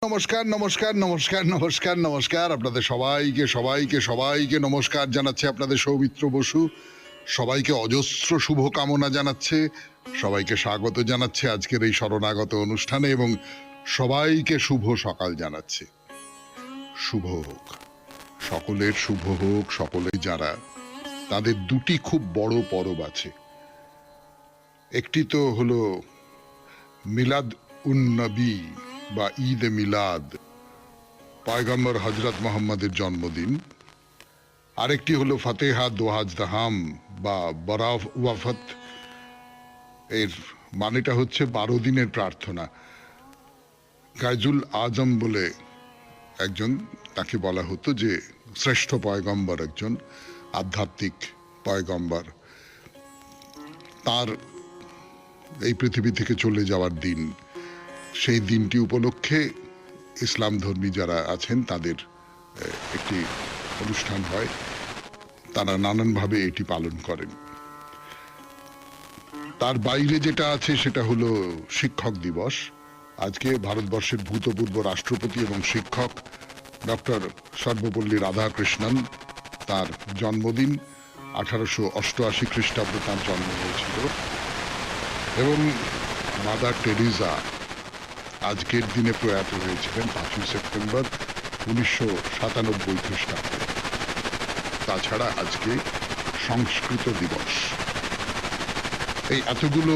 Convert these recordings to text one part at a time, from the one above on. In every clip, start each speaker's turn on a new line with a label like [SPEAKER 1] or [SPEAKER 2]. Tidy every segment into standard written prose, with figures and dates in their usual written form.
[SPEAKER 1] নমস্কার নমস্কার নমস্কার নমস্কার নমস্কার আপনাদের সবাইকে সবাইকে সবাইকে নমস্কার জানাচ্ছে আপনাদের সৌমিত্র বসু। সবাইকে অজস্র শুভ কামনা জানাচ্ছে, সবাইকে স্বাগত জানাচ্ছে আজকের এই শরণাগত অনুষ্ঠানে এবং সবাইকে শুভ সকাল জানাচ্ছে। শুভ হোক, সকলের শুভ হোক। সকলে যারা তাদের দুটি খুব বড় পরব আছে। একটি তো হলো মিলাদ উন নবী বা ঈদ এ মিলাদ, পয়গম্বর হজরত মোহাম্মদের জন্মদিন। আরেকটি হলো ফাতেহা দোহাজদাহাম বা বরাফ ওয়াফত। এর মানেটা হচ্ছে 12 দিনের প্রার্থনা। গাইজুল আজম বলে একজন, তাকে বলা হতো যে শ্রেষ্ঠ পয়গম্বর, একজন আধ্যাত্মিক পয়গম্বর। তার এই পৃথিবী থেকে চলে যাওয়ার দিন, সেই দিনটি উপলক্ষে ইসলাম ধর্মী যারা আছেন তাদের একটি অনুষ্ঠান হয়, তারা নানানভাবে এটি পালন করেন। তার বাইরে যেটা আছে সেটা হলো শিক্ষক দিবস। আজকে ভারতবর্ষের ভূতপূর্ব রাষ্ট্রপতি এবং শিক্ষক ডক্টর সর্বপল্লী রাধাকৃষ্ণন, তার জন্মদিন। 1888 খ্রিস্টাব্দে তার জন্ম হয়েছিল। এবং মাদার টেরিজা আজকের দিনে প্রয়াত হয়েছিলেন 5ই সেপ্টেম্বর 1997 খ্রিস্টাব্দে। তাছাড়া আজকে সংস্কৃত দিবস। এই এতগুলো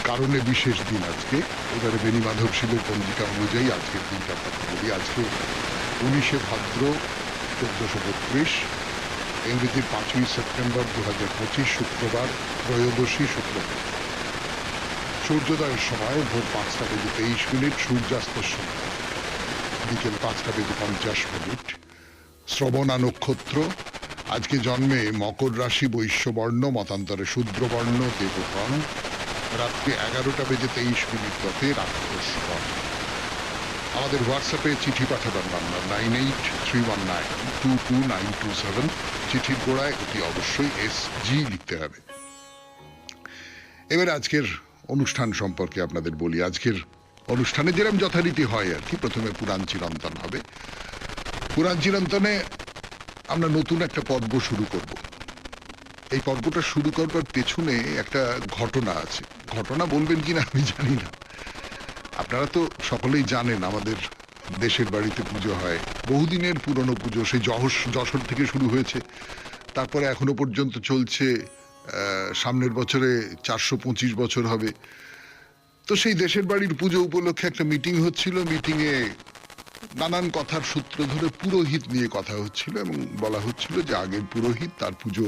[SPEAKER 1] কারণে বিশেষ দিন আজকে। এবারে বেণী মাধব শিলের পঞ্জিকা অনুযায়ী আজকের দিনটা কথা বলি। আজকে 19শে ভাদ্র 1432, ইংরেজির 5ই সেপ্টেম্বর 2025, শুক্রবার, ত্রয়োদশী শুক্রবার। সূর্যোদয়ের সময় ভোর 5টা বেজে 23 মিনিট, সূর্যাস্তের সময় বিকেল 5টা বেজে 50 মিনিট। শ্রবণা নক্ষত্র। আজকে জন্মে মকর রাশি, বৈশ্যবর্ণ, মতান্তরে শূদ্রবর্ণ, দেবগণ। রাত্রি 11টা বেজে 23 মিনিট গতে রাক্ষসগণ। আমাদের হোয়াটসঅ্যাপে চিঠি পাঠাবার নাম্বার 9831922927। চিঠির গোড়ায় অতি অবশ্যই SG লিখতে হবে। এবার আজকের অনুষ্ঠান সম্পর্কে আপনাদের বলি। আজকের অনুষ্ঠানে যেরকম যথারীতি হয় আর কি, প্রথমে পুরাণ চিরন্তন হবে। পুরাণ চিরন্তনে আমরা নতুন একটা পর্ব শুরু করব। এই পর্বটা শুরু করবার পেছনে একটা ঘটনা আছে। ঘটনা বলবেন কিনা আমি জানি না। আপনারা তো সকলেই জানেন আমাদের দেশের বাড়িতে পুজো হয়, বহুদিনের পুরনো পুজো। সেই যশোর থেকে শুরু হয়েছে, তারপরে এখনো পর্যন্ত চলছে। সামনের বছরে 425 বছর হবে। তো সেই দেশের বাড়ির পুজো উপলক্ষে একটা মিটিং হচ্ছিল। মিটিংয়ে নানান কথার সূত্র ধরে পুরোহিত নিয়ে কথা হচ্ছিল এবং বলা হচ্ছিল যে আগের পুরোহিত, তার পুজো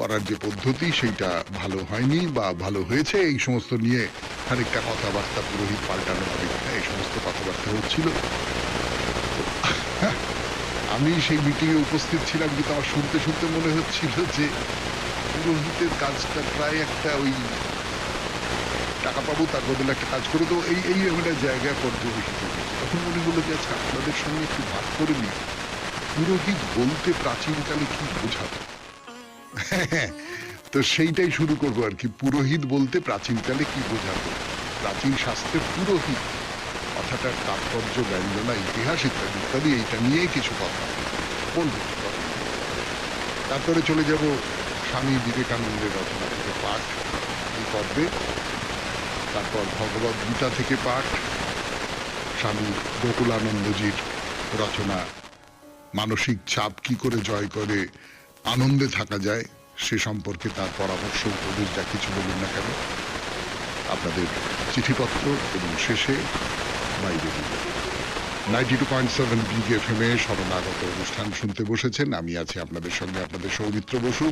[SPEAKER 1] করার যে পদ্ধতি সেইটা ভালো হয়নি বা ভালো হয়েছে, এই সমস্ত নিয়ে খানিকটা কথাবার্তা, পুরোহিত পাল্টানো হবে কিনা, এই সমস্ত কথাবার্তা হচ্ছিল। আমি সেই মিটিংয়ে উপস্থিত ছিলাম, কিন্তু আমার শুনতে শুনতে মনে হচ্ছিল যে পুরোহিতের কাজটা প্রায় একটা ওই টাকা পাবো তার বদলে একটা কাজ করে, তো এই একটা জায়গায় পর্যবেসিত হয়েছে। তখন মনে হলো যে আচ্ছা, আপনাদের সঙ্গে একটু ভাগ করে নিই, পুরোহিত বলতে প্রাচীনকালে কি বোঝাতো। তো সেইটাই শুরু করবো আর কি। পুরোহিত বলতে প্রাচীনকালে কি বোঝাতো, প্রাচীন শাস্ত্রে পুরোহিত কথাটার তাৎপর্য, ব্যঞ্জনা, ইতিহাস ইত্যাদি ইত্যাদি, এইটা নিয়েই কিছু কথা বলবো। তারপরে চলে যাব স্বামী বিবেকানন্দের রচনা থেকে পাঠ এই পর্বে। তারপর ভগবদ গীতা থেকে পাঠ, স্বামী গোকুলানন্দজির রচনা মানসিক চাপ কি করে জয় করে আনন্দে থাকা যায় সে সম্পর্কে তার পরামর্শ, উপদেশ, যা কিছু বলুন না কেন, আপনাদের চিঠিপত্র। এবং শেষে বাইরে 92.7 বিগ FM এ শরণাগত অনুষ্ঠান শুনতে বসেছেন। আমি আছি আপনাদের সঙ্গে, আপনাদের সৌমিত্র বসু।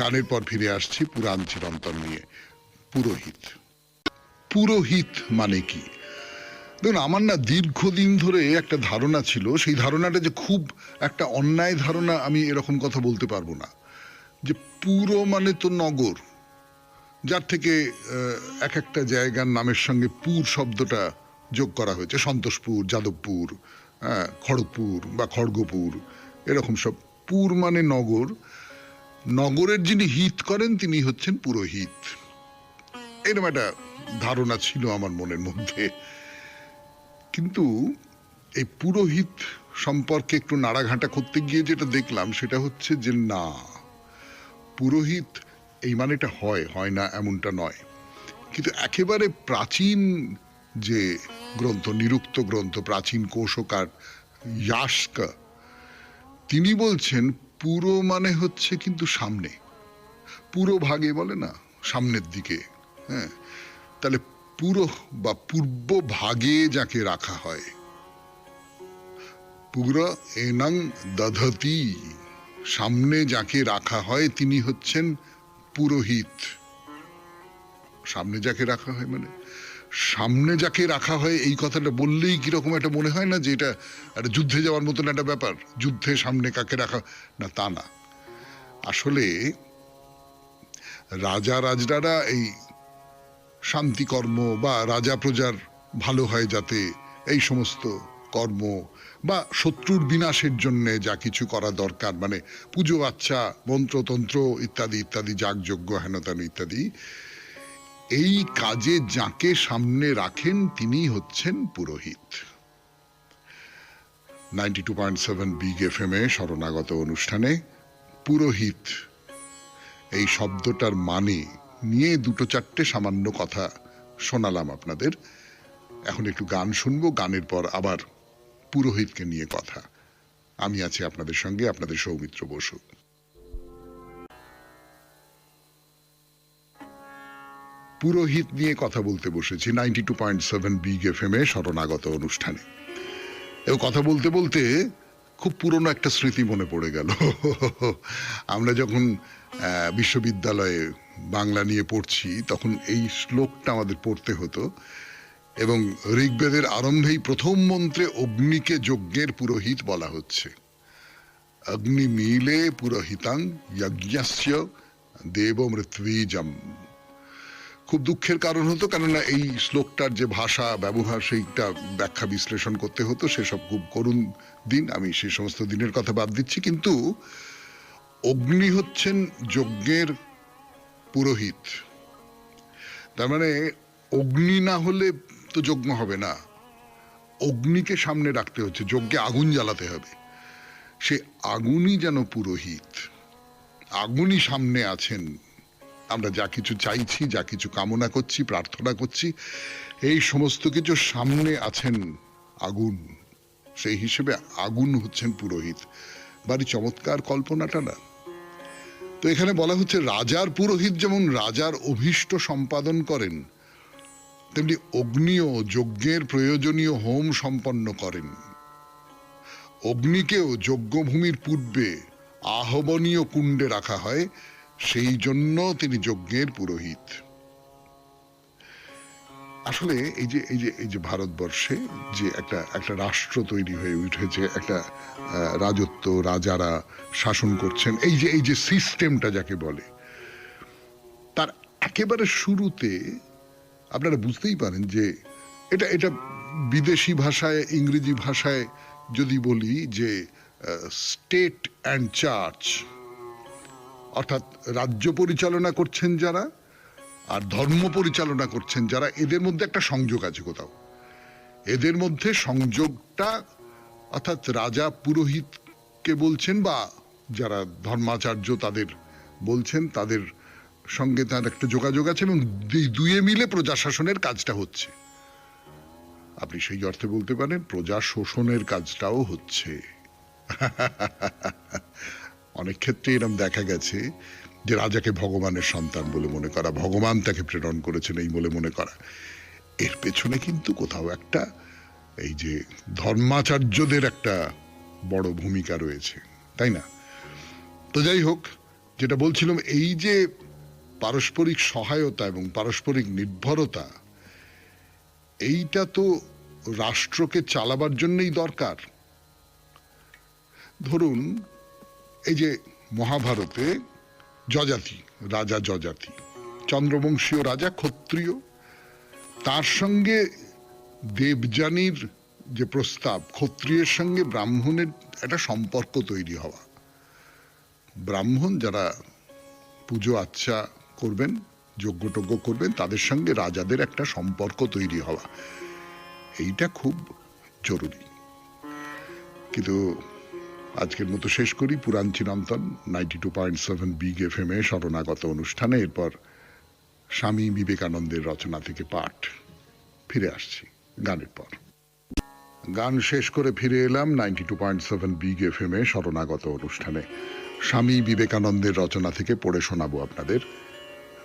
[SPEAKER 1] গানের পর ফিরে আসছি পুরাণ চিরন্তন নিয়ে। পুরোহিত, পুরোহিত মানে কি? দেখুন, আমার না দীর্ঘদিন ধরে একটা ধারণা ছিল, সেই ধারণাটা যে খুব একটা অন্যায় ধারণা আমি এরকম কথা বলতে পারবো না, যে পুরো মানে তো নগর, যার থেকে এক একটা জায়গার নামের সঙ্গে পুর শব্দটা যোগ করা হয়েছে। সন্তোষপুর, যাদবপুর, খড়গপুর বা খড়গপুর, এরকম সব। পুর মানে নগর। নগরের যিনি হিত করেন তিনি হচ্ছেন পুরোহিত। এরকম একটা ধারণা ছিল আমার মনের মধ্যে। কিন্তু এই পুরোহিত সম্পর্কে একটু নাড়াঘাটা করতে গিয়ে যেটা দেখলাম সেটা হচ্ছে যে না, পুরোহিত এই মানেটা হয় না এমনটা নয়, কিন্তু একেবারে প্রাচীন যে গ্রন্থ, নিরুক্ত গ্রন্থ, প্রাচীন কোষকার ইয়াস্ক, তিনি বলছেন পুরো মানে হচ্ছে কিন্তু সামনে, পুরো ভাগে বলে না সামনের দিকে। হ্যাঁ, তাহলে পুরো বা পূর্ব ভাগে যাকে রাখা হয়, পুরো এনাং দধতি, সামনে যাকে রাখা হয় তিনি হচ্ছেন পুরোহিত। সামনে যাকে রাখা হয় মানে সামনে যাকে রাখা হয়, এই কথাটা বললেই কিরকম একটা মনে হয় না যে এটা একটা যুদ্ধে যাওয়ার মতন একটা ব্যাপার, যুদ্ধে সামনে কাকে রাখা, না তা না। আসলে রাজা রাজরারা এই শান্তিকর্ম বা রাজা প্রজার ভালো হয় যাতে এই সমস্ত কর্ম বা শত্রুর বিনাশের জন্য যা কিছু করা দরকার, মানে পুজো আচ্ছা, মন্ত্রতন্ত্র ইত্যাদি ইত্যাদি, যাগযজ্ঞ হেনতেন ইত্যাদি, এই কাজে যাকে সামনে রাখেন তিনি হচ্ছেন পুরোহিত। 92.7 বিগ এফএম এ শরণাগত অনুষ্ঠানে পুরোহিত এই শব্দটার মানে নিয়ে দুটো চারটে সামান্য কথা শোনালাম আপনাদের। এখন একটু গান শুনবো, গানের পর আবার পুরোহিতকে নিয়ে কথা। আমি আছি আপনাদের সঙ্গে, আপনাদের সৌমিত্র বসু। পুরোহিত নিয়ে কথা বলতে বসেছি 92.7 বিগ এফএম এ শরণাগত অনুষ্ঠানে। এবং কথা বলতে বলতে খুব পুরনো একটা স্মৃতি মনে পড়ে গেল। আমরা যখন বিশ্ববিদ্যালয়ে বাংলা নিয়ে পড়ছি তখন এই শ্লোকটা আমাদের পড়তে হতো, এবং ঋগ্বেদের আরম্ভেই প্রথম মন্ত্রে অগ্নিকে যজ্ঞের পুরোহিত বলা হচ্ছে। অগ্নি মিলে পুরোহিতাং যজ্ঞস্য দেব মৃত্বীজম। খুব দুঃখের কারণ হতো, কেননা এই শ্লোকটার যে ভাষা ব্যবহার সেইটা ব্যাখ্যা বিশ্লেষণ করতে হতো, সেসব খুব করুণ দিন। আমি সেই সমস্ত দিনের কথা বাদ দিচ্ছি, কিন্তু অগ্নি হচ্ছেন যজ্ঞের পুরোহিত। তার মানে অগ্নি না হলে তো যজ্ঞ হবে না, অগ্নিকে সামনে রাখতে হচ্ছে, যজ্ঞে আগুন জ্বালাতে হবে, সে আগুনই যেন পুরোহিত, আগুনই সামনে আছেন। আমরা যা কিছু চাইছি, যা কিছু কামনা করছি, প্রার্থনা করছি, এই সমস্ত কিছু সামনে আছেন আগুন, সেই হিসেবে আগুন হচ্ছেন পুরোহিত। বাড়ি চমৎকার কল্পনাটা না? তো এখানে বলা হচ্ছে রাজার পুরোহিত যেমন রাজার অভীষ্ট সম্পাদন করেন, তেমনি অগ্নিও যজ্ঞের প্রয়োজনীয় হোম সম্পন্ন করেন। অগ্নিকেও যজ্ঞভূমির পূর্বে আহ্বনীয় কুণ্ডে রাখা হয়, সেই জন্য তিনি যজ্ঞের পুরোহিত। আসলে এই যে ভারতবর্ষে যে একটা রাষ্ট্র তৈরি হয়ে উঠেছে, একটা রাজত্ব, রাজারা শাসন করছেন, এই যে সিস্টেমটা যাকে বলে, তার একেবারে শুরুতে আপনারা বুঝতেই পারেন যে এটা বিদেশি ভাষায়, ইংরেজি ভাষায় যদি বলি যে স্টেট অ্যান্ড চার্চ, অর্থাৎ রাজ্য পরিচালনা করছেন যারা আর ধর্ম পরিচালনা করছেন যারা, এদের মধ্যে একটা সংযোগ আছে কোথাও। এদের মধ্যে সংযোগটা, অর্থাৎ রাজা পুরোহিতকে বলছেন বা যারা ধর্মাচার্য তাদের বলছেন, তাদের সঙ্গে তার একটা যোগাযোগ আছে, এবং দুয়ে মিলে প্রজাশাসনের কাজটা হচ্ছে। আপনি সেই অর্থে বলতে পারেন প্রজা শোষণের কাজটাও হচ্ছে। অনেক ক্ষেত্রে এরকম দেখা গেছে যে রাজাকে ভগবানের সন্তান বলে মনে করা, ভগবান তাকে প্রেরণ করেছেন এই বলে মনে করা, এর পেছনে কিন্তু কোথাও একটা এই যে ধর্মাচার্যদের একটা বড় ভূমিকা রয়েছে, তাই না? তো যাই হোক, যেটা বলছিলাম, এই যে পারস্পরিক সহায়তা এবং পারস্পরিক নির্ভরতা, এইটা তো রাষ্ট্রকে চালাবার জন্যই দরকার। ধরুন এই যে মহাভারতে যজাতি, রাজা যজাতি, চন্দ্রবংশীয় রাজা, ক্ষত্রিয়, তার সঙ্গে দেবযানীর যে প্রস্তাব, ক্ষত্রিয়ের সঙ্গে ব্রাহ্মণের একটা সম্পর্ক তৈরি হওয়া, ব্রাহ্মণ যারা পুজো আচ্ছা করবেন, যজ্ঞটজ্ঞ করবেন, তাদের সঙ্গে রাজাদের একটা সম্পর্ক তৈরি হওয়া, এইটা খুব জরুরি। কিন্তু আজকের মতো শেষ করি পুরাণ চিরন্তন 92.7 বিগ এফএম এ শরণাগত অনুষ্ঠানে। এরপর স্বামী বিবেকানন্দের রচনা থেকে পাঠ। ফিরে আসছি গানের পর। গান শেষ করে ফিরে এলাম 92.7 বিগ এফএম এ শরণাগত অনুষ্ঠানে। স্বামী বিবেকানন্দের রচনা থেকে পড়ে শোনাবো আপনাদের।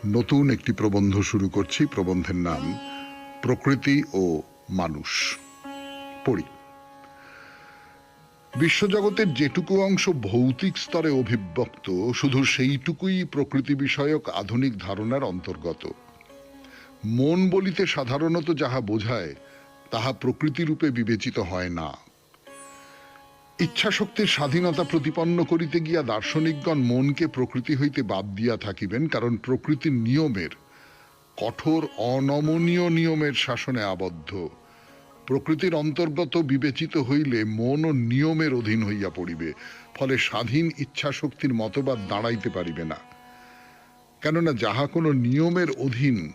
[SPEAKER 1] নতুন একটি প্রবন্ধ শুরু করছি। প্রবন্ধের নাম প্রকৃতি ও মানুষ। পড়ি। বিশ্বজগতের যেটুকু অংশ ভৌতিক স্তরে অভিব্যক্ত, শুধু সেইটুকুই প্রকৃতি বিষয়ক আধুনিক ধারণার অন্তর্গত। মন বলিতে সাধারণত যাহা বোঝায় তাহা প্রকৃতিরূপে বিবেচিত হয় না। ইচ্ছাশক্তির স্বাধীনতা প্রতিপন্ন করিতে গিয়া দার্শনিকগণ মনকে প্রকৃতি হইতে বাদ দিয়া থাকিবেন, কারণ প্রকৃতির নিয়মের, কঠোর অনমনীয় নিয়মের শাসনে আবদ্ধ। প্রকৃতির অন্তর্গত বিবেচিত হইলে মনও নিয়মের অধীন হইয়া পড়িবে, ফলে স্বাধীন ইচ্ছাশক্তির মতবাদ দাঁড়াইতে পারিবে না। কেননা যাহা কোনো নিয়মের অধীন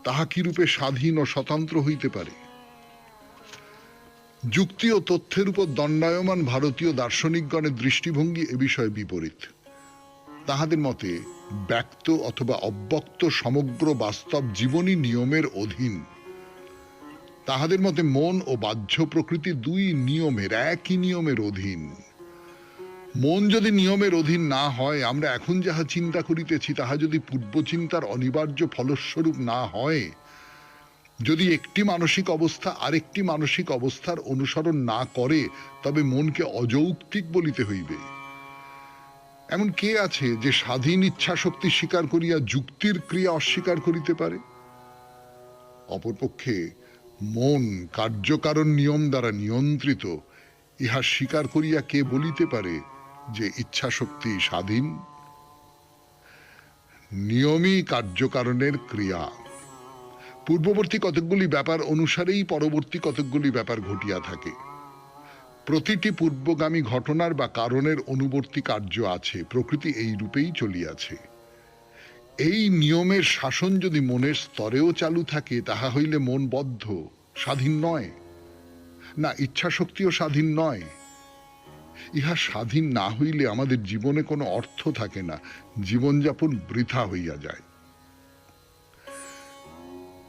[SPEAKER 1] তাহা কিরূপে স্বাধীন ও স্বতন্ত্র হইতে পারে? যুক্তি ও তথ্যের উপর দণ্ডায়মান ভারতীয় দার্শনিকগণের দৃষ্টিভঙ্গি এ বিষয়ে বিপরীত। তাহাদের মতে ব্যক্ত অথবা অব্যক্ত সমগ্র বাস্তব জীবনই নিয়মের অধীন। তাহাদের মতে মন ও বাহ্য প্রকৃতি দুই নিয়মের, একই নিয়মের অধীন। মন যদি নিয়মের অধীন না হয়, আমরা এখন যাহা চিন্তা করিতেছি তাহা যদি পূর্ব চিন্তার অনিবার্য ফলস্বরূপ না হয়, যদি একটি মানসিক অবস্থা আরেকটি মানসিক অবস্থার অনুসরণ না করে, তবে মনকে অযৌক্তিক বলিতে হইবে। এমন কে আছে যে স্বাধীন ইচ্ছা শক্তি স্বীকার করিয়া যুক্তির ক্রিয়া অস্বীকার করিতে পারে? অপরপক্ষে মন কার্যকারণ নিয়ম দ্বারা নিয়ন্ত্রিত, ইহা স্বীকার করিয়া কে বলিতে পারে যে ইচ্ছা শক্তি স্বাধীন? নিয়মই কার্যকারণের ক্রিয়া। পূর্ববর্তী কতকগুলি ব্যাপার অনুসারেই পরবর্তী কতকগুলি ব্যাপার ঘটিয়া থাকে। প্রতিটি পূর্বগামী ঘটনার বা কারণের অনুবর্তী কার্য আছে। প্রকৃতি এই রূপেই চলিয়াছে। এই নিয়মের শাসন যদি মনের স্তরেও চালু থাকে, তাহা হইলে মন বদ্ধ, স্বাধীন নয়। না, ইচ্ছা শক্তিও স্বাধীন নয়। ইহা স্বাধীন না হইলে আমাদের জীবনে কোনো অর্থ থাকে না, জীবনযাপন বৃথা হইয়া যায়।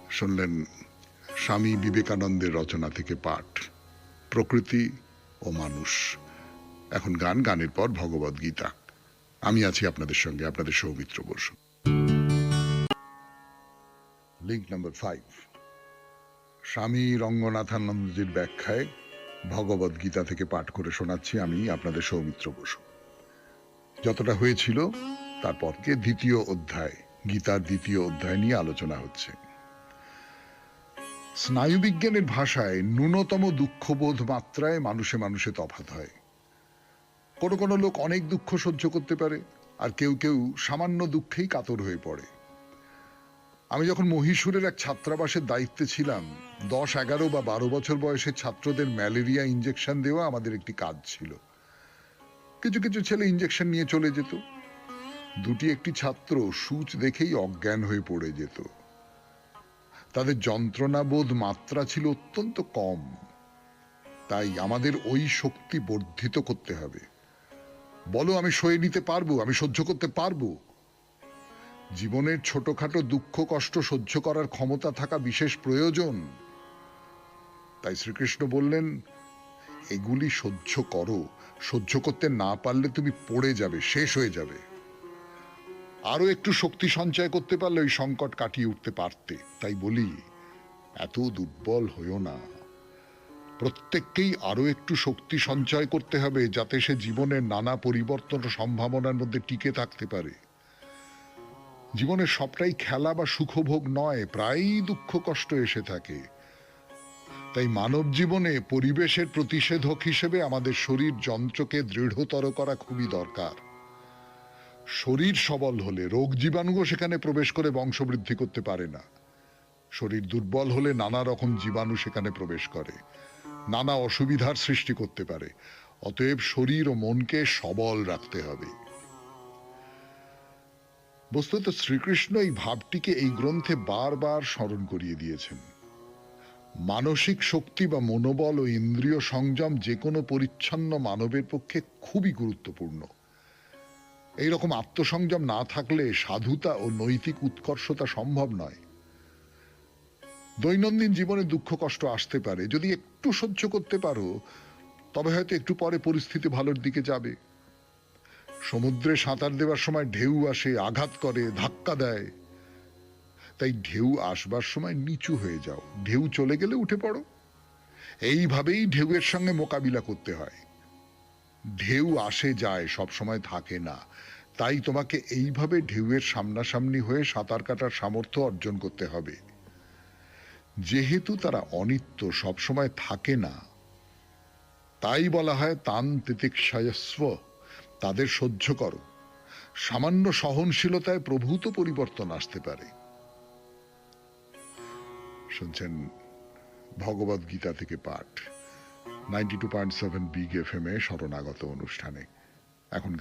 [SPEAKER 1] শুনলেন স্বামী বিবেকানন্দের রচনা থেকে পাঠ, প্রকৃতি ও মানুষ। এখন গান, গানের পর ভগবদ গীতা। আমি আছি আপনাদের সঙ্গে, আপনাদের সৌমিত্র বসু। লিঙ্ক নাম্বার 5, স্বামী রঙ্গনাথানন্দজির ব্যাখ্যায় ভগবদ গীতা থেকে পাঠ করে শোনাচ্ছি আমি, আপনাদের সৌমিত্র বসু। যতটা হয়েছিল তারপরকে দ্বিতীয় অধ্যায়, গীতার দ্বিতীয় অধ্যায় নিয়ে আলোচনা হচ্ছে। স্নায়ুবিজ্ঞানের ভাষায় ন্যূনতম দুঃখবোধ মাত্রায় মানুষে মানুষে তফাৎ হয়। কোনো কোনো লোক অনেক দুঃখ সহ্য করতে পারে, আর কেউ কেউ সামান্য দুঃখেই কাতর হয়ে পড়ে। আমি যখন মহীশূরের এক ছাত্রাবাসের দায়িত্বে ছিলাম, 10, 11 বা 12 বছর বয়সের ছাত্রদের ম্যালেরিয়া ইঞ্জেকশন দেওয়া আমাদের একটি কাজ ছিল। কিছু কিছু ছেলে ইঞ্জেকশন নিয়ে চলে যেত। একটি ছাত্র সূচ দেখেই অজ্ঞান হয়ে পড়ে যেত। তাদের যন্ত্রণাবোধ মাত্রা ছিল অত্যন্ত কম। তাই আমাদের ওই শক্তি বর্ধিত করতে হবে। বলো, আমি সয়ে নিতে পারবো, আমি সহ্য করতে পারবো। জীবনের ছোটখাটো দুঃখ কষ্ট সহ্য করার ক্ষমতা থাকা বিশেষ প্রয়োজন। তাই শ্রীকৃষ্ণ বললেন, এগুলি সহ্য করো। সহ্য করতে না পারলে তুমি পড়ে যাবে, শেষ হয়ে যাবে। আরো একটু শক্তি সঞ্চয় করতে পারলে ওই সংকট কাটিয়ে উঠতে পারতে। তাই বলি, এত দুর্বল হইও না। প্রত্যেককেই আরো একটু শক্তি সঞ্চয় করতে হবে, যাতে সে জীবনের নানা পরিবর্তন ও সম্ভাবনার মধ্যে টিকে থাকতে পারে। জীবনের সবটাই খেলা বা সুখভোগ নয়, প্রায়ই দুঃখ কষ্ট এসে থাকে। তাই মানব জীবনে পরিবেশের প্রতিষেধক হিসেবে আমাদের শরীর যন্ত্রকে দৃঢ়তর করা খুবই দরকার। শরীর সবল হলে রোগ জীবাণুও সেখানে প্রবেশ করে বংশবৃদ্ধি করতে পারে না। শরীর দুর্বল হলে নানা রকম জীবাণু সেখানে প্রবেশ করে, নানা অসুবিধার সৃষ্টি করতে পারে। অতএব শরীর ও মনকে সবল রাখতে হবে। বস্তুত শ্রীকৃষ্ণ এই ভাবটিকে এই গ্রন্থে বারবার স্মরণ করিয়ে দিয়েছেন। মানসিক শক্তি বা মনোবল ও ইন্দ্রিয় সংযম যে কোনো পরিচ্ছন্ন মানবের পক্ষে খুবই গুরুত্বপূর্ণ। এইরকম আত্মসংযম না থাকলে সাধুতা ও নৈতিক উৎকর্ষতা সম্ভব নয়। দৈনন্দিন জীবনে দুঃখ কষ্ট আসতে পারে, যদি একটু সহ্য করতে পারো তবে হয়তো একটু পরে পরিস্থিতি ভালোর দিকে যাবে। সমুদ্রে সাঁতার দেওয়ার সময় ঢেউ আসে, আঘাত করে, ধাক্কা দেয়। তাই ঢেউ আসবার সময় নিচু হয়ে যাও, ঢেউ চলে গেলে উঠে পড়ো। এইভাবেই ঢেউয়ের সঙ্গে মোকাবিলা করতে হয়। ঢেউ আসে যায়, সব সময় থাকে না। তাই তোমাকে এইভাবে ঢেউয়ের সামনাসামনি হয়ে সাঁতার কাটার সামর্থ্য অর্জন করতে হবে। যেহেতু তারা অনিত্য, সবসময় থাকে না, তাই বলা হয় তান তিতিক্ষায়স্ব, তাদের সহ্য করো। সামান্য সহনশীলতায় প্রভূত পরিবর্তন আসতে পারে। শুনছেন ভগবদ গীতা থেকে পাঠ, 92.7 বিগ এফএম এ শরণাগত অনুষ্ঠানে। এখন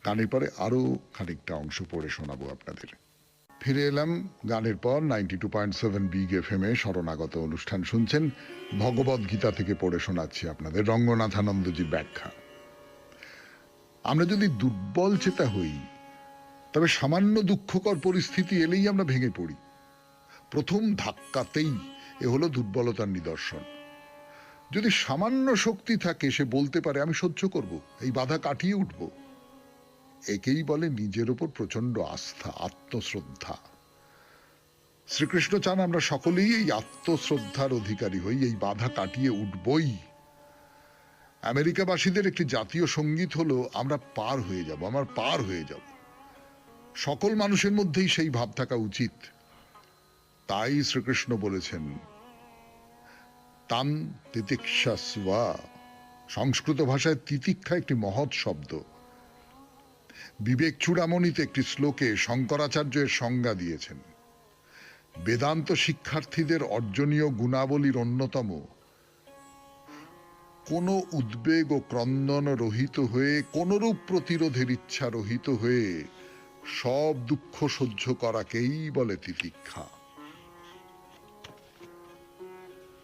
[SPEAKER 1] গানের পরে আরো খানিকটা অংশ পড়ে শোনাবো আপনাদের। ফিরে এলাম গানের পর। 92.7 বিগ এফএম এ শরণাগত অনুষ্ঠান শুনছেন। ভগবদ গীতা থেকে পড়ে শোনাচ্ছি আপনাদের রঙ্গনাথানন্দজির ব্যাখ্যা। আমরা যদি দুর্বল চেতা হই, তবে সামান্য দুঃখকর পরিস্থিতি এলেই আমরা ভেঙে পড়ি। প্রথম ধাক্কাতেই এ হলো দুর্বলতার নিদর্শন। যদি সামান্য শক্তি থাকে, সে বলতে পারে আমি সহ্য করব, এই বাধা কাটিয়ে উঠব। একেই বলে নিজের উপর প্রচন্ড আস্থা, আত্মশ্রদ্ধা। শ্রীকৃষ্ণ চান আমরা সকলেই এই আত্মশ্রদ্ধার অধিকারী হই, এই বাধা কাটিয়ে উঠবই। আমেরিকাবাসীদের একটি জাতীয় সঙ্গীত হলো আমরা পার হয়ে যাব, আমার পার হয়ে যাব। সকল মানুষের মধ্যেই সেই ভাব থাকা উচিত। তাই শ্রীকৃষ্ণ বলেছেন তান তিতিক্ষাস্বা। সংস্কৃত ভাষায় তিতিক্ষা একটি মহৎ শব্দ। বিবেক চূড়ামণিতে একটি শ্লোকে শঙ্করাচার্য এর সংজ্ঞা দিয়েছেন। বেদান্ত শিক্ষার্থীদের অর্জনীয় গুণাবলীর অন্যতম কোন উদ্বেগ ও ক্রন্দন রহিত হয়ে, কোনরূপ প্রতিরোধের ইচ্ছা রহিত হয়ে সব দুঃখ সহ্য করাকেই বলে তিতিক্ষা।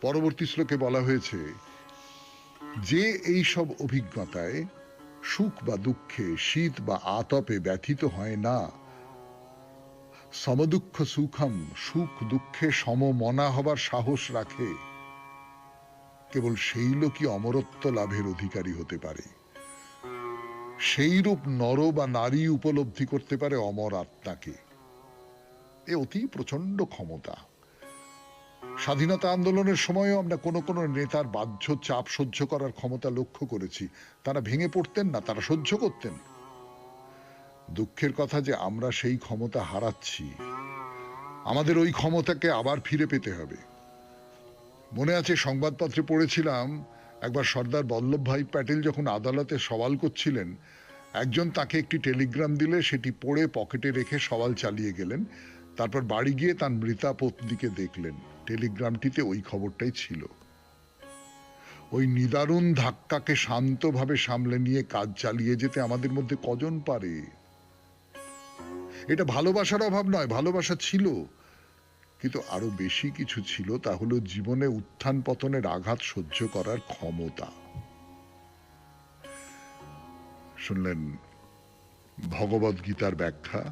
[SPEAKER 1] পরবর্তী শ্লোকে বলা হয়েছে, যে এই সব অভিজ্ঞতায় সুখ বা দুঃখে, শীত বা আতপে ব্যথিত হয় না, সমদুঃখ সুখম, সুখ দুঃখে সমমনা হবার সাহস রাখে, কেবল সেই লোকই অমরত্ব লাভের অধিকারী হতে পারে। সেই রূপ নর বা নারী উপলব্ধি করতে পারে অমর আত্মাকে। এ অতি প্রচন্ড ক্ষমতা। স্বাধীনতা আন্দোলনের সময়ও আমরা কোন কোন নেতার বাহ্য চাপ সহ্য করার ক্ষমতা লক্ষ্য করেছি। তারা ভেঙে পড়তেন না, তারা সহ্য করতেন। দুঃখের কথা যে আমরা সেই ক্ষমতা হারাচ্ছি। আমাদের ওই ক্ষমতাকে আবার ফিরে পেতে হবে। মনে আছে সংবাদপত্রে পড়েছিলাম, একবার সর্দার বল্লভভাই প্যাটেল যখন আদালতে সওয়াল করছিলেন, একজন তাকে একটি টেলিগ্রাম দিলে সেটি পড়ে পকেটে রেখে সওয়াল চালিয়ে গেলেন। তারপর বাড়ি গিয়ে তার মৃতা পত্নীকে দেখলেন, টেলিগ্রামটিতে ওই খবরটাই ছিল। ওই নিদারুণ ধাক্কাকে শান্তভাবে সামলে নিয়ে কাজ চালিয়ে যেতে আমাদের মধ্যে কজন পারে? এটা ভালোবাসার অভাব নয়, ভালোবাসা ছিল, কিন্তু আরো বেশি কিছু ছিল। তা হলো জীবনে উত্থান পতনের আঘাত সহ্য করার ক্ষমতা। শুনলেন ভগবদ গীতার ব্যাখ্যা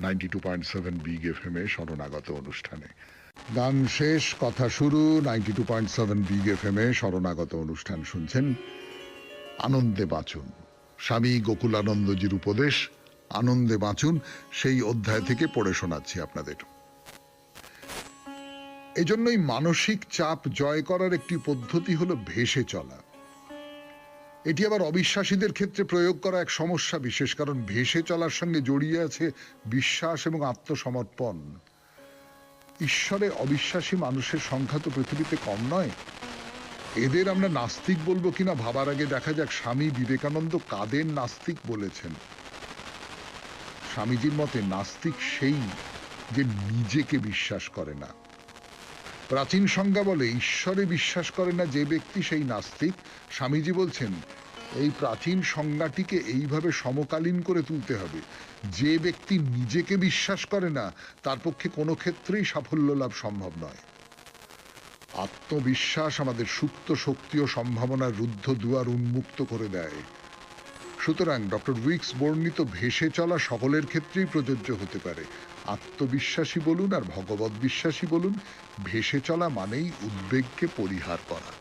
[SPEAKER 1] 92.7 বিগ এফএম এ শরণাগত অনুষ্ঠানে। গান শেষ, কথা শুরু। 92.7 বিগ এফএম এ শরণাগত অনুষ্ঠান শুনছেন। আনন্দে বাঁচুন, স্বামী গোকুলানন্দজির উপদেশ আনন্দে বাঁচুন, সেই অধ্যায় থেকে পড়ে শোনাচ্ছি আপনাদের। এজন্যই মানসিক চাপ জয় করার একটি পদ্ধতি হলো ভেসে চলা। এটি আবার অবিশ্বাসীদের ক্ষেত্রে প্রয়োগ করা এক সমস্যা বিশেষ, কারণ ভেসে চলার সঙ্গে জড়িয়ে আছে বিশ্বাস এবং আত্মসমর্পণ। ঈশ্বরে অবিশ্বাসী মানুষের সংখ্যা তো পৃথিবীতে কম নয়। এদের আমরা নাস্তিক বলবো কিনা ভাবার আগে দেখা যাক স্বামী বিবেকানন্দ কাদের নাস্তিক বলেছেন। স্বামীজির মতে নাস্তিক সেই যে নিজেকে বিশ্বাস করে না। প্রাচীন সংজ্ঞা বলে ঈশ্বরে বিশ্বাস করে না যে ব্যক্তি সেই নাস্তিক। স্বামীজি বলছেন এই প্রাচীন সংজ্ঞাটিকে এইভাবে সমকালীন করে তুলতে হবে, যে ব্যক্তি নিজেকে বিশ্বাস করে না তার পক্ষে কোনো ক্ষেত্রেই সাফল্য লাভ সম্ভব নয়। আত্মবিশ্বাস আমাদের সুপ্ত শক্তি ও সম্ভাবনার রুদ্ধ দুয়ার উন্মুক্ত করে দেয়। সুতরাং ডক্টর উইকস বর্ণিত ভেসে চলা সকলের ক্ষেত্রেই প্রযোজ্য হতে পারে। আত্মবিশ্বাসী বলুন আর ভগবত বিশ্বাসী বলুন, ভেসে চলা মানেই উদ্বেগকে পরিহার করা।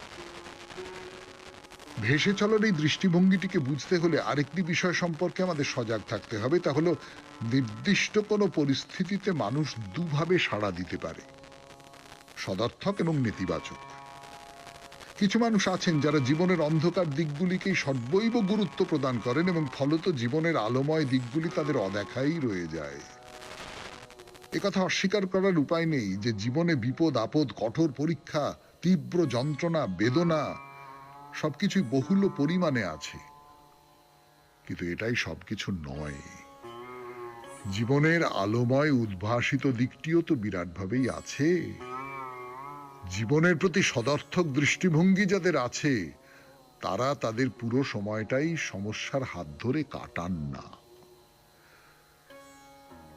[SPEAKER 1] ভেসে চলার এই দৃষ্টিভঙ্গিটিকে বুঝতে হলে আরেকটি বিষয় সম্পর্কে আমাদের সজাগ থাকতে হবে, তা হলো নির্দিষ্ট কোনো পরিস্থিতিতে মানুষ দুভাবে সাড়া দিতে পারে, সদর্থক এবং নেতিবাচক। কিছু মানুষ আছেন যারা জীবনের অন্ধকার দিকগুলিকেই সর্বৈব গুরুত্ব প্রদান করেন এবং ফলত জীবনের আলোময় দিকগুলি তাদের অদেখাই রয়ে যায়। একথা অস্বীকার করার উপায় নেই যে জীবনে বিপদ আপদ, কঠোর পরীক্ষা, তীব্র যন্ত্রণা, বেদনা সবকিছুই বহুল পরিমাণে আছে। কিন্তু এটাই সবকিছু নয়। জীবনের আলোময় উদ্ভাসিত দিকটিও তো বিরাটভাবেই আছে। জীবনের প্রতি সদর্থক দৃষ্টিভঙ্গি যাদের আছে, তারা তাদের পুরো সময়টাই সমস্যার হাত ধরে কাটান না।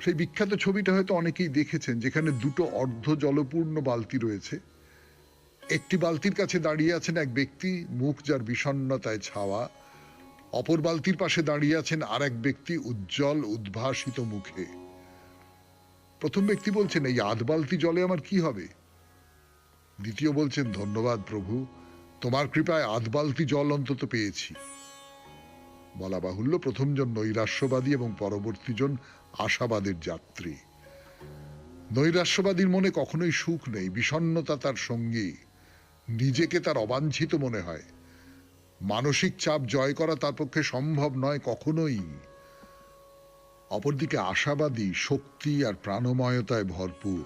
[SPEAKER 1] সেই বিখ্যাত ছবিটা হয়তো অনেকেই দেখেছেন, যেখানে দুটো অর্ধ জলপূর্ণ বালতি রয়েছে। একটি বালতির কাছে দাঁড়িয়ে আছেন এক ব্যক্তি, মুখ যার বিষণ্ণতায় ছাওয়া। অপর বালতির পাশে দাঁড়িয়ে আছেন আর এক ব্যক্তি, উজ্জ্বল উদ্ভাসিত মুখে। প্রথম ব্যক্তি বলছেন, এই আধ বালতি জলে আমার কি হবে? দ্বিতীয় বলছেন, ধন্যবাদ প্রভু, তোমার কৃপায় আধ বালতি জল অন্তত পেয়েছি। বলা বাহুল্য, প্রথমজন নৈরাশ্যবাদী এবং পরবর্তীজন আশাবাদের যাত্রী। নৈরাশ্যবাদীর মনে কখনোই সুখ নেই, বিষণ্ণতা তার সঙ্গী, নিজেকে তার অবাঞ্ছিত মনে হয়। মানসিক চাপ জয় করা তার পক্ষে সম্ভব নয় কখনোই। অপরদিকে আশাবাদী শক্তি আর প্রাণময়তায় ভরপুর।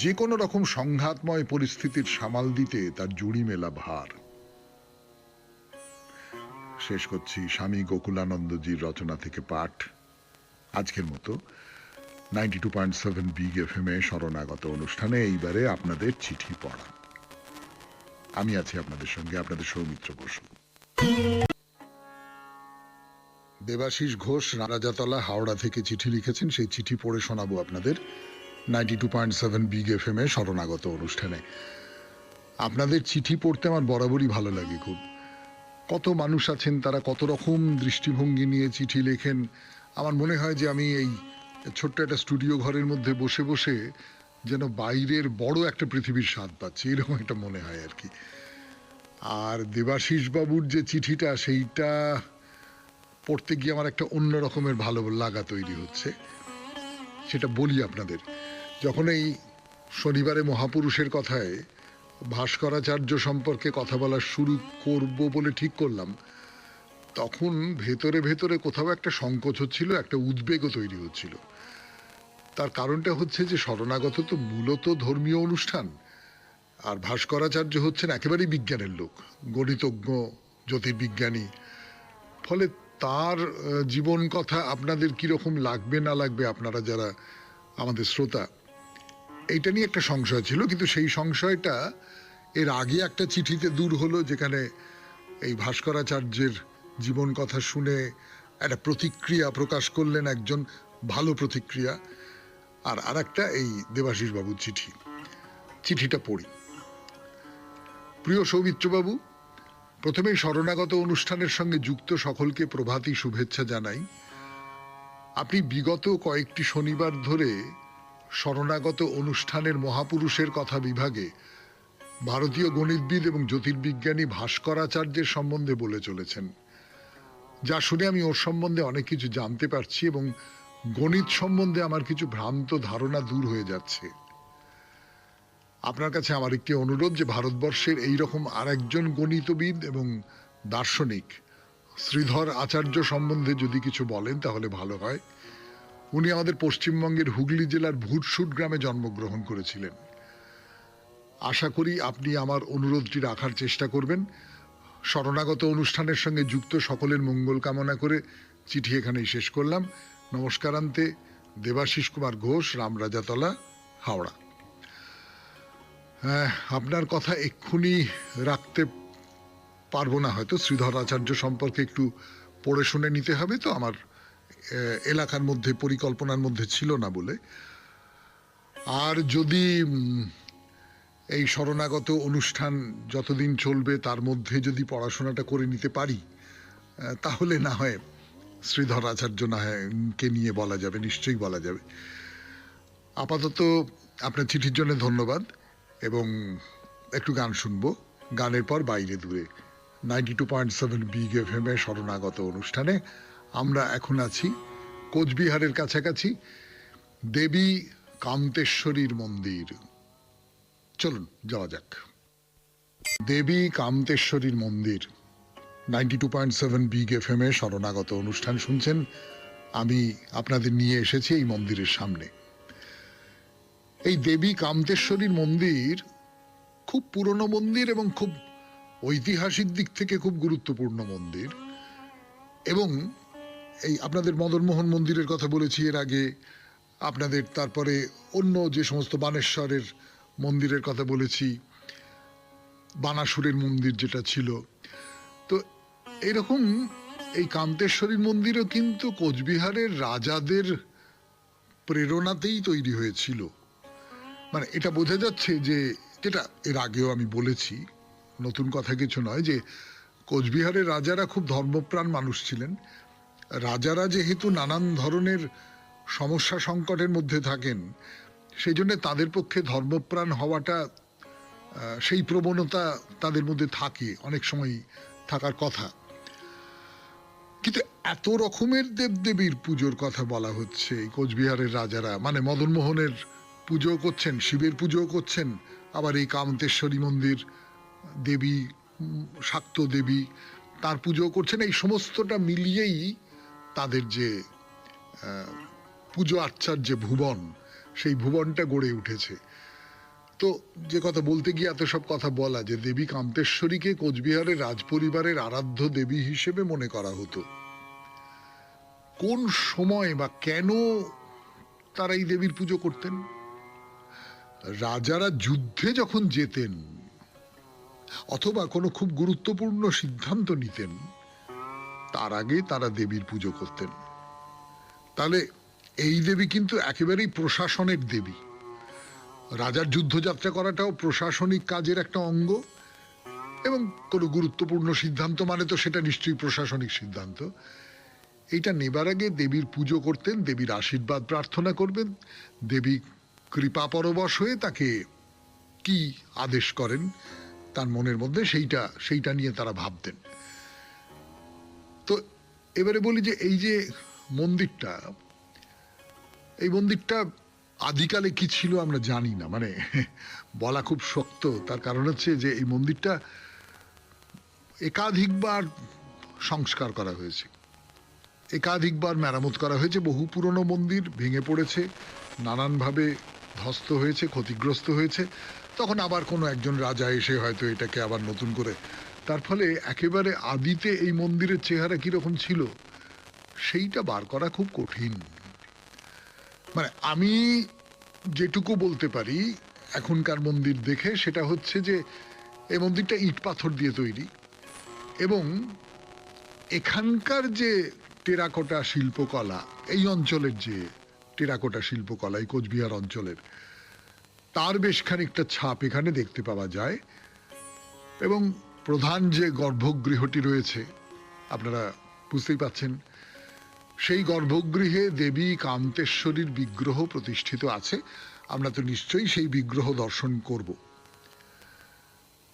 [SPEAKER 1] যে কোনো রকম সংঘাতময় পরিস্থিতির সামাল দিতে তার জুড়ি মেলা ভার। শেষ করছি স্বামী গোকুলানন্দজির রচনা থেকে পাঠ। আজকের মতো 92.7 বিগ এফএম এ শরণাগত অনুষ্ঠানে এইবারে আপনাদের চিঠি পড়া। আমি আছি আপনাদের সঙ্গে, আপনাদের সৌমিত্র বসু। দেবাশিস ঘোষ রাজাতলা হাওড়া থেকে চিঠি লিখেছেন, সেই চিঠি পড়ে শোনাবো আপনাদের 92.7 বিগ এফএম এ শরণাগত অনুষ্ঠানে। আপনাদের চিঠি পড়তে আমার বরাবরই ভালো লাগে খুব। কত মানুষ আছেন, তারা কত রকম দৃষ্টিভঙ্গি নিয়ে চিঠি লেখেন। আমার মনে হয় যে আমি এই ছোট্ট একটা স্টুডিও ঘরের মধ্যে বসে বসে যেন বাইরের বড় একটা পৃথিবীর স্বাদ পাচ্ছি, এরকম একটা মনে হয় আর কি। আর দেবাশিস বাবুর যে চিঠিটা, সেইটা পড়তে গিয়ে আমার একটা অন্য রকমের ভালো লাগা তৈরি হচ্ছে, সেটা বলি আপনাদের। যখন এই শনিবারে মহাপুরুষের কথায় ভাস্করাচার্য সম্পর্কে কথা বলা শুরু করব বলে ঠিক করলাম, তখন ভেতরে ভেতরে কোথাও একটা সংকোচ হচ্ছিল, একটা উদ্বেগও তৈরি হচ্ছিল। তার কারণটা হচ্ছে যে শরণাগত তো মূলত ধর্মীয় অনুষ্ঠান, আর ভাস্করাচার্য হচ্ছেন একেবারেই বিজ্ঞানের লোক, গণিতজ্ঞ, জ্যোতির্বিজ্ঞানী। ফলে তার জীবন কথা আপনাদের কিরকম লাগবে না লাগবে, আপনারা যারা আমাদের শ্রোতা, এইটা নিয়ে একটা সংশয় ছিল। কিন্তু সেই সংশয়টা এর আগে একটা চিঠিতে দূর হলো, যেখানে এই ভাস্করাচার্যের জীবন কথা শুনে একটা প্রতিক্রিয়া প্রকাশ করলেন একজন, ভালো প্রতিক্রিয়া। আর আরেকটা এই দেবাশিস বাবুর চিঠি। চিঠিটা পড়ি। প্রিয় সৌমিত্রবাবু, প্রথমেই শরণাগত অনুষ্ঠানের সঙ্গে যুক্ত সকলকে প্রভাতী শুভেচ্ছা জানাই। আপনি বিগত কয়েকটি শনিবার ধরে শরণাগত অনুষ্ঠানের মহাপুরুষের কথা বিভাগে ভারতীয় গণিতবিদ এবং জ্যোতির্বিজ্ঞানী ভাস্করাচার্যের সম্বন্ধে বলে চলেছেন, যা শুনে আমি ওর সম্বন্ধে অনেক কিছু জানতে পারছি এবং গণিত সম্বন্ধে আমার কিছু ভ্রান্ত ধারণা দূর হয়ে যাচ্ছে। আপনার কাছে আমার একটি অনুরোধ যে ভারতবর্ষের এইরকম আর একজন গণিতবিদ এবং দার্শনিক শ্রীধর আচার্য সম্বন্ধে যদি কিছু বলেন তাহলে ভালো হয়। উনি আমাদের পশ্চিমবঙ্গের হুগলি জেলার ভুটসুট গ্রামে জন্মগ্রহণ করেছিলেন। আশা করি আপনি আমার অনুরোধটি রাখার চেষ্টা করবেন। শরণাগত অনুষ্ঠানের সঙ্গে যুক্ত সকলের মঙ্গল কামনা করে চিঠি এখানেই শেষ করলাম। নমস্কারান্তে, দেবাশিস কুমার ঘোষ, রামরাজাতলা, হাওড়া। আপনার কথা এক্ষুনি রাখতে পারবো না, হয়তো শ্রীধর আচার্য সম্পর্কে একটু পড়ে শুনে নিতে হবে, তো আমার এলাকার মধ্যে পরিকল্পনার মধ্যে ছিল না বলে। আর যদি এই শরণাগত অনুষ্ঠান যতদিন চলবে তার মধ্যে যদি পড়াশোনাটা করে নিতে পারি, তাহলে না হয় শ্রীধর আচার্য না হয় কে নিয়ে বলা যাবে, নিশ্চয়ই বলা যাবে। আপাতত আপনার চিঠির জন্য ধন্যবাদ, এবং একটু গান শুনবো। গানের পর বাইরে দূরে 92.7 বিগ এফএম এ শরণাগত অনুষ্ঠানে আমরা এখন আছি কোচবিহারের কাছাকাছি দেবী কান্তেশ্বরীর মন্দির। চলুন যাওয়া যাক। দেবী কান্তেশ্বরীর মন্দির 92.7 বিগ এফএম এ শরণাগত অনুষ্ঠান শুনছেন। আমি আপনাদের নিয়ে এসেছি এই মন্দিরের সামনে। এই দেবী কান্তেশ্বরীর মন্দির খুব পুরনো মন্দির এবং খুব ঐতিহাসিক দিক থেকে খুব গুরুত্বপূর্ণ মন্দির। এবং এই আপনাদের মদনমোহন মন্দিরের কথা বলেছি এর আগে, আপনাদের তারপরে অন্য যে সমস্ত বানেশ্বরের মন্দিরের কথা বলেছি, বানাসুরের মন্দির যেটা ছিল। তো এরকম এই কান্তেশ্বরীর মন্দিরও কিন্তু কোচবিহারের রাজাদের প্রেরণাতেই তৈরি হয়েছিল। মানে এটা বোঝা যাচ্ছে যে, যেটা এর আগেও আমি বলেছি, নতুন কথা কিছু নয়, যে কোচবিহারের রাজারা খুব ধর্মপ্রাণ মানুষ ছিলেন। রাজারা যেহেতু নানান ধরনের সমস্যা সংকটের মধ্যে থাকেন, সেই জন্য তাদের পক্ষে ধর্মপ্রাণ হওয়াটা, সেই প্রবণতা তাদের মধ্যে থাকে, অনেক সময় থাকার কথা। কিন্তু এত রকমের দেবদেবীর পুজোর কথা বলা হচ্ছে এই কোচবিহারের রাজারা, মানে মদনমোহনের পুজো করছেন, শিবের পুজো করছেন, আবার এই কান্তেশ্বরী মন্দির দেবী, শাক্ত দেবী, তার পুজো করছেন। এই সমস্তটা মিলিয়েই তাদের যে পুজো আর্চার যে ভুবন, সেই ভুবনটা গড়ে উঠেছে। তো যে কথা বলতে গিয়ে এত সব কথা বলা, যে দেবী কান্তেশ্বরীকে কোচবিহারের রাজপরিবারের আরাধ্য দেবী হিসেবে মনে করা হতো। কোন সময় বা কেন তারা এই দেবীর পুজো করতেন? রাজারা যুদ্ধে যখন যেতেন অথবা কোনো খুব গুরুত্বপূর্ণ সিদ্ধান্ত নিতেন, তার আগে তারা দেবীর পুজো করতেন। তাহলে এই দেবী কিন্তু একেবারেই প্রশাসনের দেবী। রাজার যুদ্ধযাত্রা করাটাও প্রশাসনিক কাজের একটা অঙ্গ, এবং কোনো গুরুত্বপূর্ণ সিদ্ধান্ত মানে তো সেটা নিশ্চয়ই প্রশাসনিক সিদ্ধান্ত। এইটা নেবার আগে দেবীর পুজো করতেন, দেবীর আশীর্বাদ প্রার্থনা করবেন, দেবী কৃপা পরবশ হয়ে তাকে কি আদেশ করেন তার মনের মধ্যে, সেইটা নিয়ে তারা ভাবতেন। তো এবারে বলি যে এই যে মন্দিরটা, এই মন্দিরটা আদিকালে কি ছিল আমরা জানি না, মানে বলা খুব শক্ত। তার কারণ হচ্ছে যে এই মন্দিরটা একাধিকবার সংস্কার করা হয়েছে, একাধিকবার মেরামত করা হয়েছে। বহু পুরনো মন্দির ভেঙে পড়েছে, নানানভাবে ধ্বস্ত হয়েছে, ক্ষতিগ্রস্ত হয়েছে। তখন আবার কোনো একজন রাজা এসে হয়তো এটাকে আবার নতুন করে, তার ফলে একেবারে আদিতে এই মন্দিরের চেহারা কিরকম ছিল সেইটা বার করা খুব কঠিন। মানে আমি যেটুকু বলতে পারি এখনকার মন্দির দেখে, সেটা হচ্ছে যে এই মন্দিরটা ইট পাথর দিয়ে তৈরি, এবং এখানকার যে টেরাকোটা শিল্পকলা, এই অঞ্চলের যে টেরাকোটা শিল্পকলা, এই কোচবিহার অঞ্চলের, তার বেশ খানিকটা ছাপ এখানে দেখতে পাওয়া যায়। এবং প্রধান যে গর্ভগৃহটি রয়েছে, আপনারা বুঝতেই পাচ্ছেন, সেই গর্ভগৃহে দেবী কান্তেশ্বরীর বিগ্রহ প্রতিষ্ঠিত আছে। আমরা তো নিশ্চয়ই সেই বিগ্রহ দর্শন করব।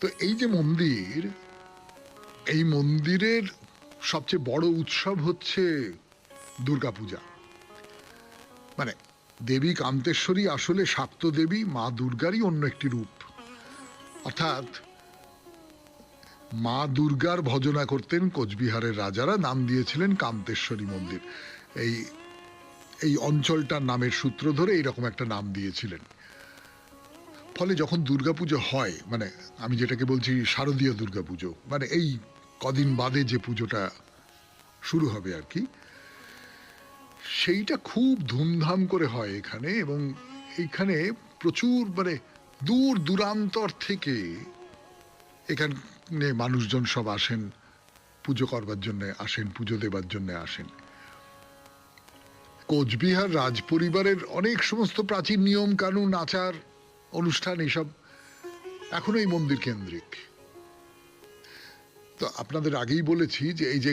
[SPEAKER 1] তো এই যে মন্দির, এই মন্দিরের সবচেয়ে বড় উৎসব হচ্ছে দুর্গাপূজা। মানে দেবী কান্তেশ্বরী আসলে শাক্ত দেবী, মা দুর্গারই অন্য একটি রূপ। অর্থাৎ মা দুর্গার ভজনা করতেন কোচবিহারের রাজারা, নাম দিয়েছিলেন কান্তেশ্বরী মন্দির। এই এই অঞ্চলটার নামের সূত্র ধরে এইরকম একটা নাম দিয়েছিলেন। ফলে যখন দুর্গাপুজো হয়, মানে আমি যেটাকে বলছি শারদীয় দুর্গাপুজো, মানে এই কদিন বাদে যে পুজোটা শুরু হবে আর কি, সেইটা খুব ধুমধাম করে হয় এখানে। এবং এইখানে প্রচুর, মানে দূর দূরান্তর থেকে এখানে মানুষজন সব আসেন, পুজো করবার জন্য আসেন, পুজো দেবার জন্য আসেন। কোচবিহার রাজপরিবারের অনেক সমস্ত প্রাচীন নিয়ম কানুন, আচার অনুষ্ঠান, এইসব এখনো এই মন্দির কেন্দ্রিক। তো আপনাদের আগেই বলেছি যে এই যে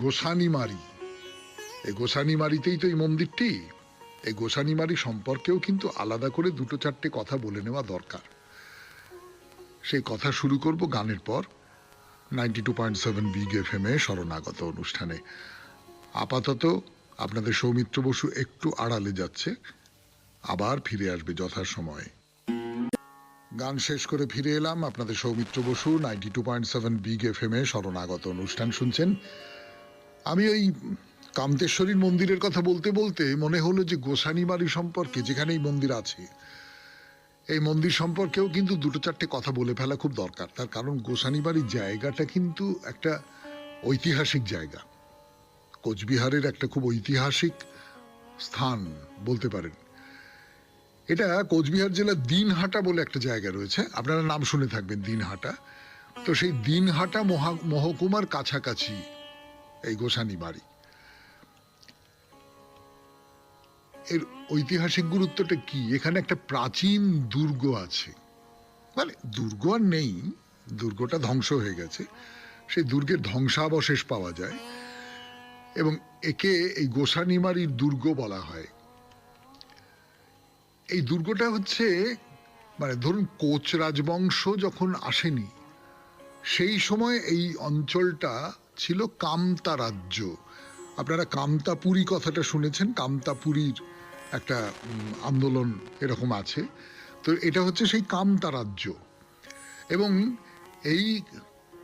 [SPEAKER 1] গোসানিমারি, এই গোসানিমারিতেই তো এই মন্দিরটি। এই গোসানিমারি সম্পর্কেও কিন্তু আলাদা করে দুটো চারটে কথা বলে নেওয়া দরকার। সেই কথা শুরু করব গানের পর 92.7 বিগ FM এ শরণাগত অনুষ্ঠানে। আপাতত আপনাদের সৌমিত্র বসু একটু আড়ালে যাচ্ছে, আবার ফিরে আসবে যথাসময়ে। গান শেষ করে ফিরে এলাম। আপনাদের সৌমিত্র বসু 92.7 বিগ FM এ শরণাগত অনুষ্ঠান শুনছেন। আমি ওই কামতেশ্বরীর মন্দিরের কথা বলতে বলতে মনে হলো যে গোসানিমারি সম্পর্কে, যেখানে এই মন্দির আছে, এই মন্দির সম্পর্কেও কিন্তু দুটো চারটে কথা বলে ফেলা খুব দরকার। তার কারণ গোসানিবাড়ির জায়গাটা কিন্তু একটা ঐতিহাসিক জায়গা, কোচবিহারের একটা খুব ঐতিহাসিক স্থান বলতে পারেন। এটা কোচবিহার জেলার দিনহাটা বলে একটা জায়গা রয়েছে, আপনারা নাম শুনে থাকবেন, দিনহাটা। তো সেই দিনহাটা মহকুমার কাছাকাছি এই গোসানিবাড়ি। এর ঐতিহাসিক গুরুত্বটা কি? এখানে একটা প্রাচীন দুর্গ আছে, মানে দুর্গ আর নেই, দুর্গটা ধ্বংস হয়ে গেছে, সেই দুর্গের ধ্বংসাবশেষ পাওয়া যায় এবং একে এই গোসানিমারির দুর্গ বলা হয়। এই দুর্গটা হচ্ছে, মানে ধরুন কোচ রাজবংশ যখন আসেনি সেই সময় এই অঞ্চলটা ছিল কামতা রাজ্য। আপনারা কামতাপুরী কথাটা শুনেছেন, কামতাপুরীর একটা আন্দোলন এরকম আছে। তো এটা হচ্ছে সেই কামতা রাজ্য, এবং এই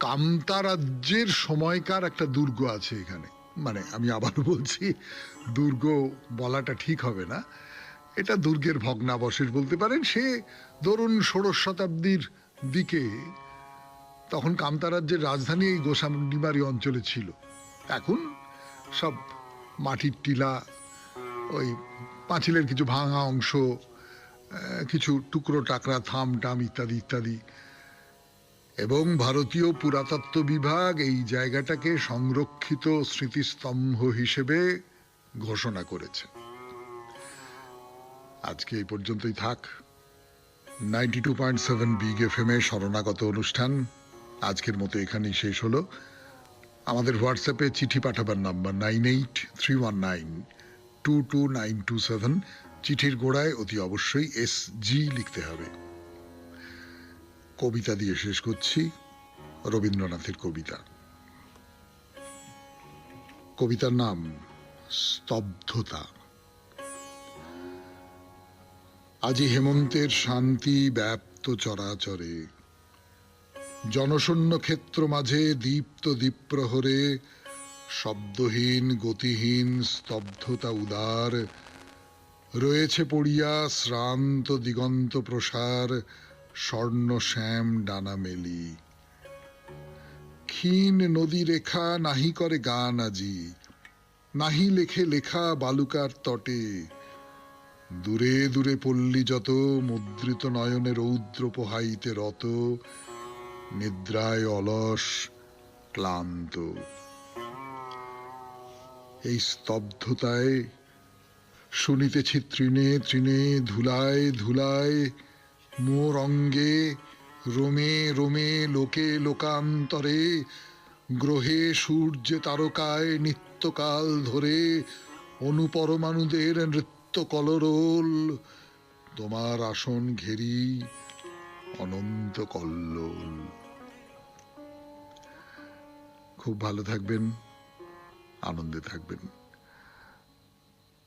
[SPEAKER 1] কামতা রাজ্যের সময়কার একটা দুর্গ আছে এখানে। মানে আমি আবার বলছি, দুর্গ বলাটা ঠিক হবে না, এটা দুর্গের ভগ্নাবশেষ বলতে পারেন। সে ধরুন 16 শতাব্দীর দিকে, তখন কামতা রাজ্যের রাজধানী এই গোসানিমারি অঞ্চলে ছিল। এখন সব মাটির টিলা, ওই পাঁচিলের কিছু ভাঙা অংশ, কিছু টুকরো টাকরা থাম টাম ইত্যাদি ইত্যাদি। এবং ভারতীয় পুরাতত্ত্ব বিভাগ এই জায়গাটাকে সংরক্ষিত স্মৃতিস্তম্ভ হিসেবে ঘোষণা করেছে। আজকে এই পর্যন্তই থাক। 92.7 বিগ FM এ শরণাগত অনুষ্ঠান আজকের মতো এখানেই শেষ হলো। আমাদের হোয়াটসঅ্যাপে চিঠি পাঠাবার নাম্বার 9831922927। চিঠির গোড়ায় অতি অবশ্যই SG লিখতে হবে। কবিতা দিয়ে শেষ করছি, রবীন্দ্রনাথের কবিতা। কবিতার নাম স্তব্ধতা। আজি হেমন্তের শান্তি ব্যাপ্ত চরাচরে, জনশূন্য ক্ষেত্র মাঝে দীপ্ত দ্বীপ্রহরে, শব্দহীন গতিহীন স্তব্ধতা উদার, রয়েছে পড়িয়া শ্রান্ত দিগন্ত প্রসার, স্বর্ণ শ্যাম ডানা মেলি। ক্ষীণ নদী রেখা নাহি করে গান আজি, নাহি লেখে লেখা বালুকার তটে, দূরে দূরে পল্লী যত মুদ্রিত নয়নে রৌদ্র পোহাইতে রত, নিদ্রায় অলস ক্লান্ত। এই স্তব্ধতায় শুনিতেছি তৃণে তৃণে ধুলায় ধুলায়, মোর অঙ্গে রোমে রোমে লোকে লোকান্তরে, গ্রহে সূর্যে তারকায় নিত্যকাল ধরে, অনুপরমাণুদের নৃত্য কলরোল, তোমার আসন ঘেরি অনন্ত কল্লোল। খুব ভালো থাকবেন, আনন্দে থাকবেন।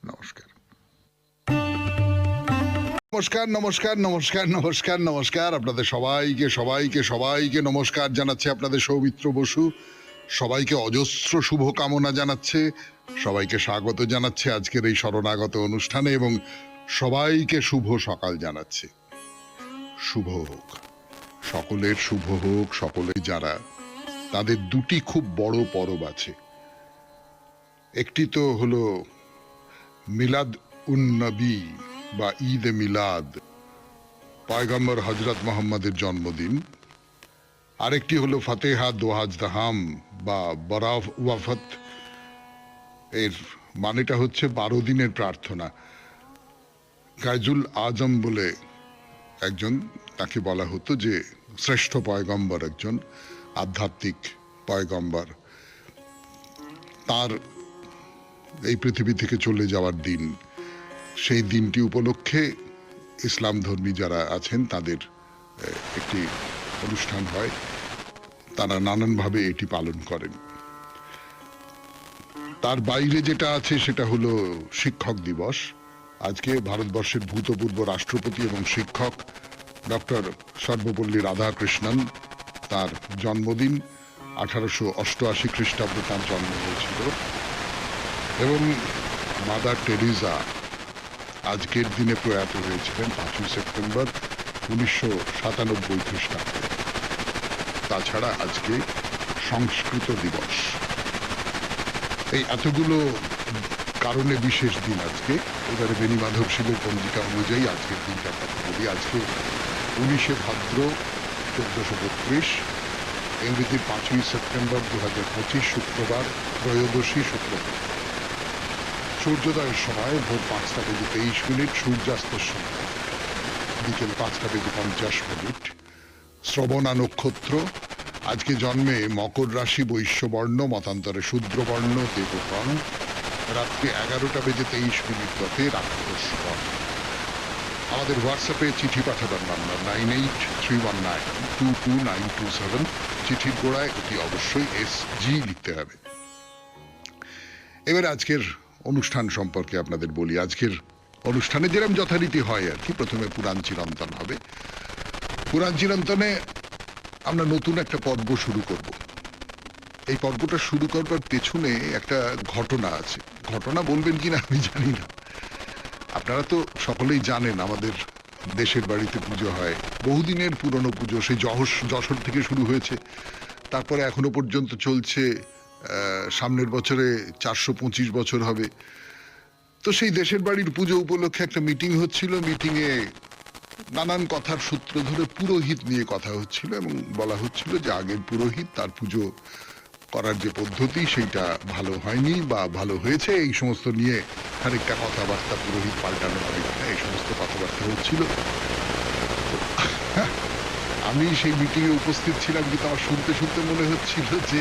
[SPEAKER 1] নমস্কার নমস্কার নমস্কার নমস্কার নমস্কার নমস্কার। আপনাদের সবাইকে সবাইকে সবাইকে নমস্কার জানাচ্ছে আপনাদের সৌমিত্র বসু। সবাইকে অজস্র শুভকামনা জানাচ্ছে, সবাইকে স্বাগত জানাচ্ছে আজকের এই শরণাগত অনুষ্ঠানে, এবং সবাইকে শুভ সকাল জানাচ্ছে। শুভ হোক, সকলের শুভ হোক। সকলে যারা, তাদের দুটি খুব বড় পরব আছে। একটি তো হলো মিলাদ উন নবী বা ঈদ এ মিলাদ, পয়গম্বর হজরত মোহাম্মদের জন্মদিন। আরেকটি হলো ফাতেহা দোহাজ দাহাম বা বরাফ ওয়াফত। এর মানেটা হচ্ছে 12 দিনের প্রার্থনা। গাইজুল আজম বলে একজন, তাকে বলা হতো যে শ্রেষ্ঠ পয়গম্বর, একজন আধ্যাত্মিক পয়গম্বর, তার এই পৃথিবী থেকে চলে যাওয়ার দিন, সেই দিনটি উপলক্ষে ইসলাম ধর্মী যারা আছেন তাদের একটি অনুষ্ঠান হয়, তারা নানানভাবে এটি পালন করেন। তার বাইরে যেটা আছে সেটা হলো শিক্ষক দিবস। আজকে ভারতবর্ষের ভূতপূর্ব রাষ্ট্রপতি এবং শিক্ষক ডক্টর সর্বপল্লী রাধাকৃষ্ণন, তার জন্মদিন। 1888 খ্রিস্টাব্দে তার জন্ম হয়েছিল এবং মাদার টেরিজা আজকের দিনে প্রয়াত হয়েছিলেন 5ই সেপ্টেম্বর 1997 খ্রিস্টাব্দে। তাছাড়া আজকে সংস্কৃত দিবস। এই এতগুলো কারণে বিশেষ দিন আজকে। এবারে বেণীমাধব শিবের পঞ্জিকা অনুযায়ী আজকের দিনটা কথা বলি। আজকে 19শে ভাদ্র 1432, ইংরেজি 5ই সেপ্টেম্বর 2025, শুক্রবার, ত্রয়োদশী শুক্রবার। সূর্যোদয়ের সময় ভোর 5:23, সূর্যাস্তের সময় বিকেল 5:50। শ্রবণা নক্ষত্র। আজকে জন্মে মকর রাশি, বৈশ্যবর্ণ, মতান্তরে শূদ্রবর্ণ, দেবগণ। রাত্রি 11:23 রাক্ষসগণ। আমাদের হোয়াটসঅ্যাপে চিঠি পাঠাবার নাম্বার 9831922927। চিঠির গোড়ায় অতি অবশ্যই SG লিখতে হবে। এবার আজকের অনুষ্ঠান সম্পর্কে আপনাদের বলি। আজকের অনুষ্ঠানে যেরকম যথারীতি হয় আর কি, প্রথমে পুরাণ চিরন্তন হবে। পুরাণ চিরন্তনে আমরা নতুন একটা পর্ব শুরু করব। এই পর্বটা শুরু করবার পেছনে একটা ঘটনা আছে। ঘটনা বলবেন কিনা আমি জানি না। আপনারা তো সকলেই জানেন আমাদের দেশের বাড়িতে পুজো হয়, বহুদিনের পুরনো পুজো। সেই যশোর থেকে শুরু হয়েছে, তারপরে এখনো পর্যন্ত চলছে। সামনের বছরে 425 বছর হবে। তো সেই দেশের বাড়ির পুজো উপলক্ষে একটা মিটিং হচ্ছিল। মিটিংয়ে নানান কথার সূত্র ধরে পুরোহিত নিয়ে কথা হচ্ছিল এবং বলা হচ্ছিল যে আগের পুরোহিত, তার পুজো করার যে পদ্ধতি সেইটা ভালো হয়নি বা ভালো হয়েছে, এই সমস্ত নিয়ে খানিকটা কথাবার্তা, পুরোহিত পাল্টানো হবে কিনা, এই সমস্ত কথাবার্তা হচ্ছিল। আমি সেই মিটিংয়ে উপস্থিত ছিলাম, কিন্তু আমার শুনতে শুনতে মনে হচ্ছিল যে